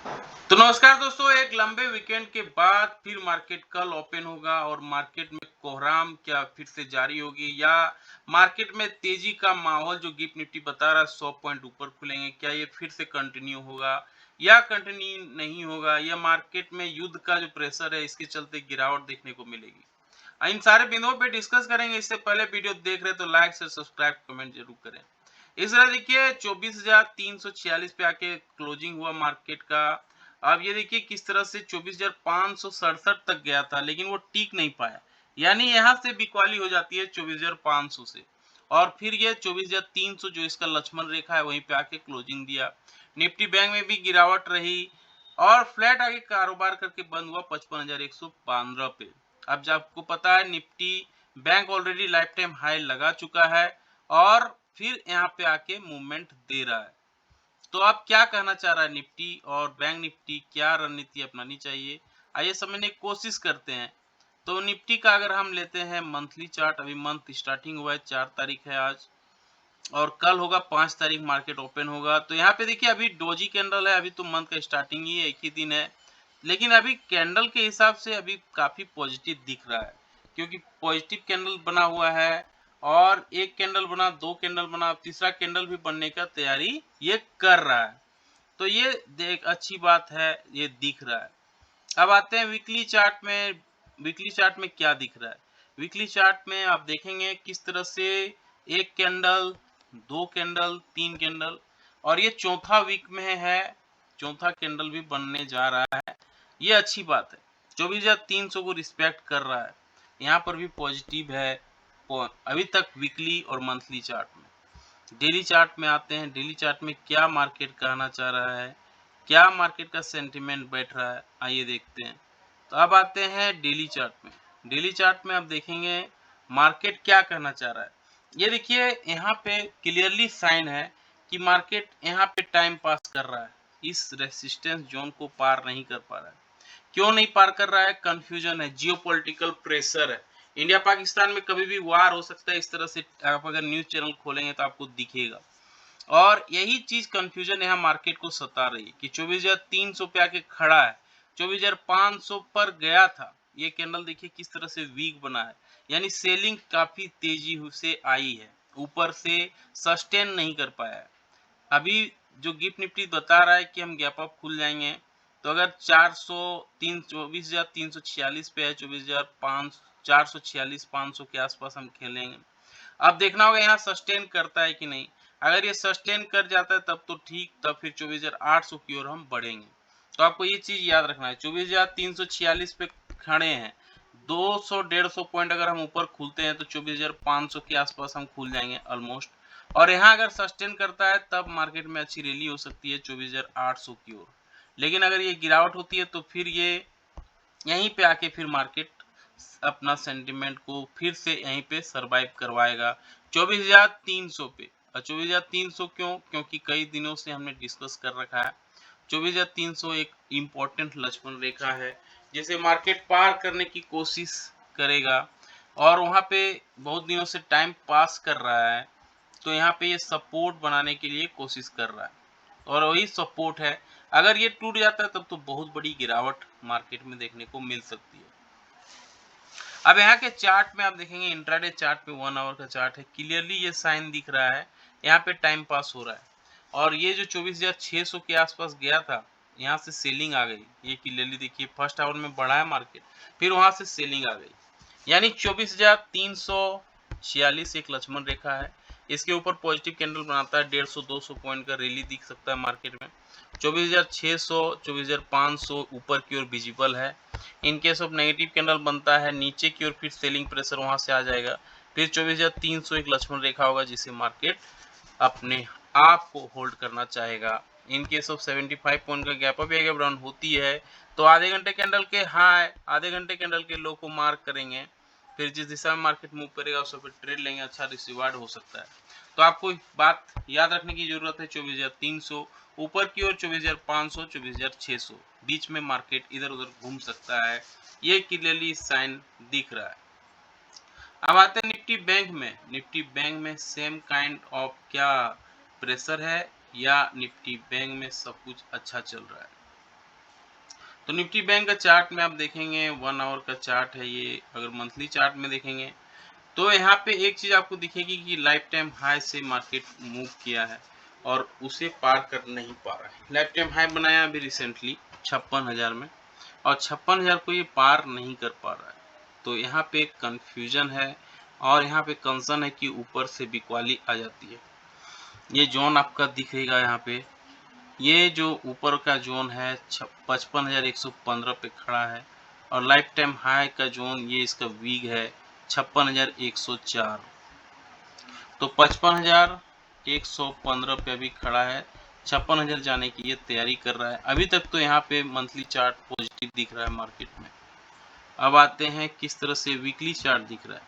तो नमस्कार दोस्तों, एक लंबे वीकेंड के बाद फिर मार्केट कल ओपन होगा और मार्केट में कोहराम क्या फिर से जारी होगी या मार्केट में तेजी का माहौल जो गिफ्ट निफ्टी बता रहा है 100 पॉइंट ऊपर खुलेंगे, क्या ये फिर से कंटिन्यू होगा या कंटिन्यू नहीं होगा, या मार्केट में युद्ध का जो प्रेशर है इसके चलते गिरावट देखने को मिलेगी। इन सारे बिंदुओं पे डिस्कस करेंगे। इससे पहले वीडियो देख रहे तो लाइक से सब्सक्राइब कमेंट जरूर करें। इस तरह देखिए 24,346 पे आके क्लोजिंग हुआ मार्केट का। अब ये देखिए किस तरह से 24,567 तक गया था, लेकिन वो टिक नहीं पाया। यानी यहाँ से बिकवाली हो जाती है 24,500 से, और फिर ये 24,300 जो इसका लक्ष्मण रेखा है वहीं पे आके क्लोजिंग दिया। निफ्टी बैंक में भी गिरावट रही और फ्लैट आगे कारोबार करके बंद हुआ 55,115 पे। अब जब आपको पता है Nifty bank already life time high लगा चुका है और फिर यहाँ पे आके मूवमेंट दे रहा है। तो आप क्या कहना चाह रहा है निफ्टी और बैंक निफ्टी, क्या रणनीति अपनानी चाहिए, आइए समझने की कोशिश करते हैं। तो निफ्टी का अगर हम लेते हैं मंथली चार्ट, अभी मंथ स्टार्टिंग हुआ है, 4 तारीख है आज और कल होगा 5 तारीख मार्केट ओपन होगा। तो यहाँ पे देखिए अभी डोजी कैंडल है, अभी तो मंथ का स्टार्टिंग ही है, एक ही दिन है, लेकिन अभी कैंडल के हिसाब से अभी काफी पॉजिटिव दिख रहा है, क्योंकि पॉजिटिव कैंडल बना हुआ है और एक कैंडल बना, दो कैंडल बना, तीसरा कैंडल भी बनने का तैयारी ये कर रहा है। तो ये देख अच्छी बात है, ये दिख रहा है। अब आते हैं वीकली चार्ट में। वीकली चार्ट में क्या दिख रहा है? वीकली चार्ट में आप देखेंगे किस तरह से एक कैंडल, दो कैंडल, तीन कैंडल, और ये चौथा वीक में है, चौथा कैंडल भी बनने जा रहा है। ये अच्छी बात है, 24,300 को रिस्पेक्ट कर रहा है, यहाँ पर भी पॉजिटिव है अभी तक वीकली और मंथली चार्ट में। डेली चार्ट में आते हैं। डेली चार्ट में क्या मार्केट कहना चाह रहा है, क्या मार्केट का सेंटिमेंट बैठ रहा है, आइए देखते हैं। तो अब आते हैं डेली चार्ट में। डेली चार्ट में आप देखेंगे मार्केट क्या कहना चाह रहा है। ये देखिए यहाँ पे क्लियरली साइन है कि मार्केट यहाँ पे टाइम पास कर रहा है, इस रेसिस्टेंस जोन को पार नहीं कर पा रहा है। क्यों नहीं पार कर रहा है? कंफ्यूजन है, जियोपॉलिटिकल प्रेशर है। इंडिया पाकिस्तान में कभी भी वार हो सकता है, इस तरह से आप अगर न्यूज चैनल खोलेंगे तो आपको दिखेगा। और यही चीज कंफ्यूजन यहाँ मार्केट को सता रही है कि 24,300 पे आके खड़ा है, 24,500 पर गया था। ये कैंडल देखिए किस तरह से वीक बना है, यानी सेलिंग काफी तेजी से आई है, ऊपर से सस्टेन नहीं कर पाया है। अभी जो गिफ्ट निफ्टी बता रहा है कि हम गैप अप खुल जाएंगे, तो अगर 24,346 पे है, 24,500, 446 500 के आसपास हम खेलेंगे। अब देखना होगा यहाँ सस्टेन करता है कि नहीं। अगर ये सस्टेन कर जाता है तब तो ठीक, तब फिर 24,800 की ओर हम बढ़ेंगे। तो आपको ये चीज याद रखना है, 24,346 पे खड़े हैं, 200-150 पॉइंट अगर हम ऊपर खुलते हैं तो 24,500 के आसपास हम खुल जाएंगे ऑलमोस्ट। और यहाँ अगर सस्टेन करता है तब मार्केट में अच्छी रैली हो सकती है 24,800 की ओर। लेकिन अगर ये गिरावट होती है तो फिर ये यहीं पे आके फिर मार्केट अपना सेंटिमेंट को फिर से यहीं पे सरवाइव करवाएगा 24,300 पे। और 24,300 क्यों? क्योंकि कई दिनों से हमने डिस्कस कर रखा है 24,300 एक इम्पोर्टेंट लक्ष्मण रेखा है, जिसे मार्केट पार करने की कोशिश करेगा और वहां पे बहुत दिनों से टाइम पास कर रहा है। तो यहाँ पे ये सपोर्ट बनाने के लिए कोशिश कर रहा है और वही सपोर्ट है। अगर ये टूट जाता है तब तो बहुत बड़ी गिरावट मार्केट में देखने को मिल सकती है। अब यहाँ के चार्ट में आप देखेंगे, इंट्राडे चार्ट पे 1 आवर का चार्ट है, क्लियरली ये साइन दिख रहा है, यहाँ पे टाइम पास हो रहा है। और ये जो 24,600 के आसपास गया था, यहाँ से सेलिंग आ गई, ये क्लियरली देखिए फर्स्ट आवर में बढ़ा है मार्केट, फिर वहां से सेलिंग आ गई। यानी 24,346 एक लक्ष्मण रेखा है, इसके ऊपर पॉजिटिव कैंडल बनाता है, 150-200 पॉइंट का रैली दिख सकता है मार्केट में। 24,600 24,500 ऊपर की ओर विजिबल है। In case of negative candle बनता है नीचे की ओर, फिर सेलिंग प्रेशर वहां से आ जाएगा, फिर 24,300 एक लक्ष्मण रेखा होगा जिसे मार्केट अपने आप को होल्ड करना चाहेगा। इन केस ऑफ 75 पॉइंट का गैप अप या गैप डाउन होती है तो आधे घंटे कैंडल के हाई, आधे घंटे कैंडल के लो को मार्क करेंगे, फिर जिस दिशा में मार्केट मूव करेगा उस पर ट्रेड लेंगे, अच्छा रिसीवार्ड हो सकता है। तो आपको बात याद रखने की जरूरत है, 24,300 ऊपर की ओर, 24,500 24,600 बीच में मार्केट इधर उधर घूम सकता है, ये क्लियरली साइन दिख रहा है। अब आते हैं निफ्टी बैंक में। निफ्टी बैंक में सेम काइंड ऑफ क्या प्रेशर है या निफ्टी बैंक में सब कुछ अच्छा चल रहा है? तो निफ्टी बैंक का चार्ट में आप देखेंगे 1 आवर का चार्ट है ये। अगर मंथली चार्ट में देखेंगे तो यहाँ पे एक चीज आपको दिखेगी कि लाइफ टाइम हाई से मार्केट मूव किया है और उसे पार कर नहीं पा रहा है। लाइफ टाइम हाई बनाया अभी रिसेंटली 56,000 में और 56,000 को ये पार नहीं कर पा रहा है। तो यहाँ पे कंफ्यूजन है और यहाँ पे कंसर्न है कि ऊपर से बिकवाली आ जाती है। ये जोन आपका दिखेगा यहाँ पे, ये जो ऊपर का जोन है 55,115 पे खड़ा है और लाइफ टाइम हाई का जोन ये इसका वीक है 56,104। तो 55,115 पे अभी खड़ा है, 56,000 जाने की ये तैयारी कर रहा है। अभी तक तो यहाँ पे मंथली चार्ट पॉजिटिव दिख रहा है मार्केट में। अब आते हैं किस तरह से वीकली चार्ट दिख रहा है।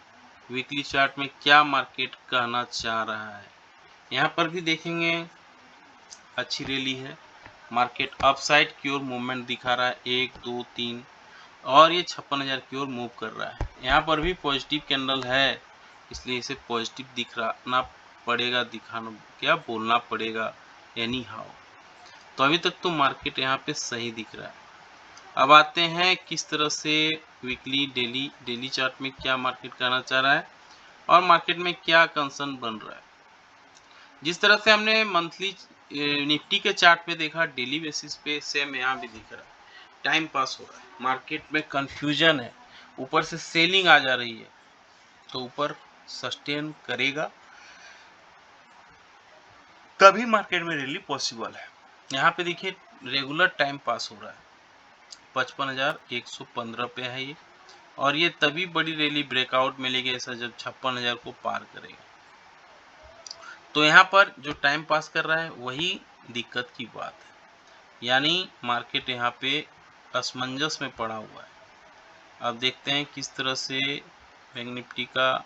वीकली चार्ट में क्या मार्केट कहना चाह रहा है। यहाँ पर भी देखेंगे अच्छी रैली है, मार्केट अपसाइड की ओर मूवमेंट दिखा रहा है 1 2 3 और ये 56,000 की ओर मूव कर रहा है। यहाँ पर भी पॉजिटिव कैंडल है, इसलिए इसे पॉजिटिव दिखाना पड़ेगा, दिखाना क्या बोलना पड़ेगा एनी हाउ। तो अभी तक तो मार्केट यहाँ पे सही दिख रहा है। अब आते हैं किस तरह से वीकली डेली चार्ट में क्या मार्केट करना चाह रहा है और मार्केट में क्या कंसर्न बन रहा है। जिस तरह से हमने मंथली निफ्टी के चार्ट पे देखा, डेली बेसिस पे सेम यहाँ भी दिख रहा है। टाइम पास हो रहा है, मार्केट में कंफ्यूजन है, ऊपर से सेलिंग आ जा रही है तो ऊपर सस्टेन करेगा तभी मार्केट में रैली पॉसिबल है। यहाँ पे देखिए रेगुलर टाइम पास हो रहा है, 55,115 पे है ये और ये तभी बड़ी रैली ब्रेकआउट मिलेगी ऐसा जब 56,000 को पार करेगा। तो यहाँ पर जो टाइम पास कर रहा है वही दिक्कत की बात है, यानी मार्केट यहाँ पे असमंजस में पड़ा हुआ है। अब देखते हैं किस तरह से बैंक निफ्टी का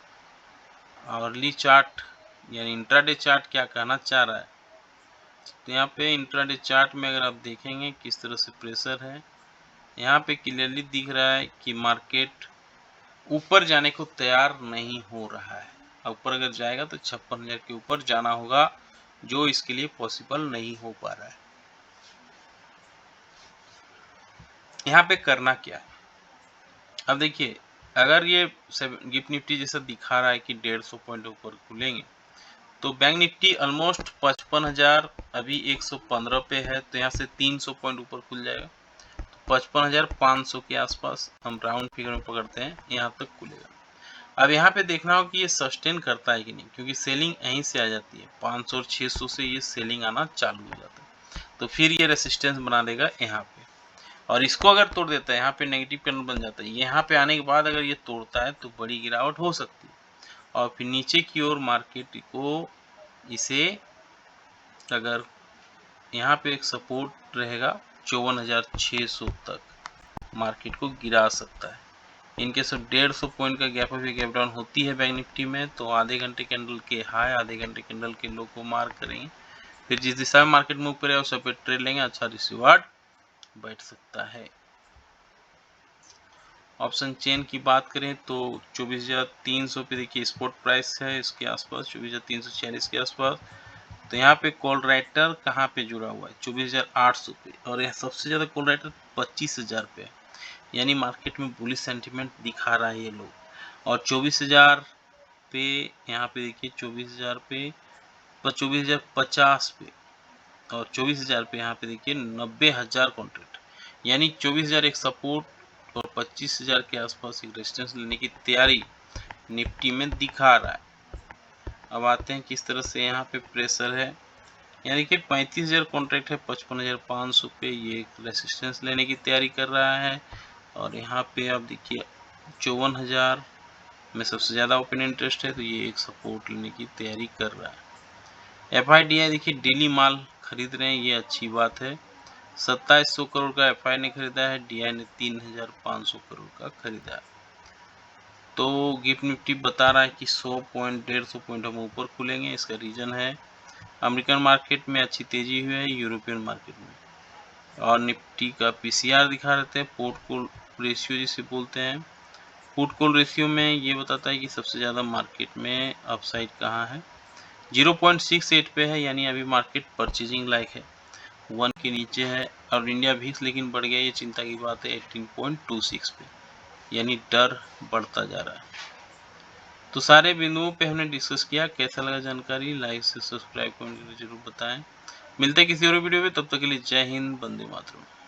आवरली चार्ट यानी इंट्राडे चार्ट क्या कहना चाह रहा है। तो यहाँ पे इंट्राडे चार्ट में अगर आप देखेंगे किस तरह से प्रेशर है, यहाँ पे क्लियरली दिख रहा है कि मार्केट ऊपर जाने को तैयार नहीं हो रहा है। ऊपर अगर जाएगा तो 56,000 के ऊपर जाना होगा, जो इसके लिए पॉसिबल नहीं हो पा रहा है। यहाँ पे करना क्या है। अब देखिए अगर ये गिफ्ट निफ्टी जैसा दिखा रहा है कि 150 पॉइंट ऊपर खुलेंगे तो बैंक निफ्टी ऑलमोस्ट 55,000 अभी 115 पे है, तो यहाँ से 300 पॉइंट ऊपर खुल जाएगा। तो 55,500 के आसपास हम राउंड फिगर में पकड़ते हैं, यहाँ तक खुलेगा। अब यहाँ पे देखना हो कि ये सस्टेन करता है कि नहीं, क्योंकि सेलिंग यहीं से आ जाती है, 500 और 600 से ये सेलिंग आना चालू हो जाता है। तो फिर ये रेसिस्टेंस बना देगा यहाँ पे और इसको अगर तोड़ देता है, यहाँ पे नेगेटिव कैंडल बन जाता है। यहाँ पे आने के बाद अगर ये तोड़ता है तो बड़ी गिरावट हो सकती है और फिर नीचे की ओर मार्केट को इसे अगर यहाँ पे एक सपोर्ट रहेगा 54,600 तक मार्केट को गिरा सकता है। इनके सब 150 पॉइंट का गैप अप गैप डाउन होती है बैंक निफ्टी में, तो आधे घंटे कैंडल के हाई आधे घंटे कैंडल के लो को मार्क करेंगे, फिर जिस दिशा में मार्केट मूव करेगा उस पे ट्रेड लेंगे, अच्छा रिसीवार्ड बैठ सकता है। ऑप्शन चेन की बात करें तो 24,300 पे देखिए स्पॉट प्राइस है, इसके आसपास 24,346 के आसपास। तो यहाँ पे कॉल राइटर कहाँ पे जुड़ा हुआ है 24,800 पे और यह सबसे ज़्यादा कॉल राइटर 25,000 पे है, यानी मार्केट में बुलिश सेंटिमेंट दिखा रहा है ये लोग। और 24,000 पे यहाँ पे देखिए 24,000 पे 24,050 पे और 24,000 पे यहाँ पे देखिए 90,000 कॉन्ट्रैक्ट, यानी 24,000 एक सपोर्ट और 25,000 के आसपास एक रेजिस्टेंस लेने की तैयारी निफ्टी में दिखा रहा है। अब आते हैं किस तरह से यहाँ पे प्रेशर है, यहाँ देखिए 35,000 कॉन्ट्रैक्ट है 55,500 पे, ये एक रेसिस्टेंस लेने की तैयारी कर रहा है। और यहाँ पे आप देखिए 54,000 में सबसे ज़्यादा ओपन इंटरेस्ट है, तो ये एक सपोर्ट लेने की तैयारी कर रहा है। FIDI देखिए डेली माल खरीद रहे हैं, ये अच्छी बात है। 2700 करोड़ का FI ने खरीदा है, DI ने 3,500 करोड़ का खरीदा है। तो गिफ्ट निफ्टी बता रहा है कि 100 पॉइंट 150 पॉइंट हम ऊपर खुलेंगे। इसका रीजन है अमेरिकन मार्केट में अच्छी तेजी हुई है, यूरोपियन मार्केट में। और निफ्टी का PCR दिखा रहते हैं, पोर्ट कॉल रेशियो जिसे बोलते हैं। पुट कॉल रेशियो में ये बताता है कि सबसे ज़्यादा मार्केट में अपसाइड कहाँ है, 0.68 पे है, यानी अभी मार्केट परचेजिंग लायक है। 1 के नीचे है और इंडिया VIX लेकिन बढ़ गया, ये चिंता की बात है 18.26 पे, यानी डर बढ़ता जा रहा है। तो सारे बिंदुओं पे हमने डिस्कस किया। कैसा लगा जानकारी, लाइक से सब्सक्राइब कमेंट जरूर बताएं। मिलते हैं किसी और वीडियो में, तब तक के लिए जय हिंद, वंदे मातरम।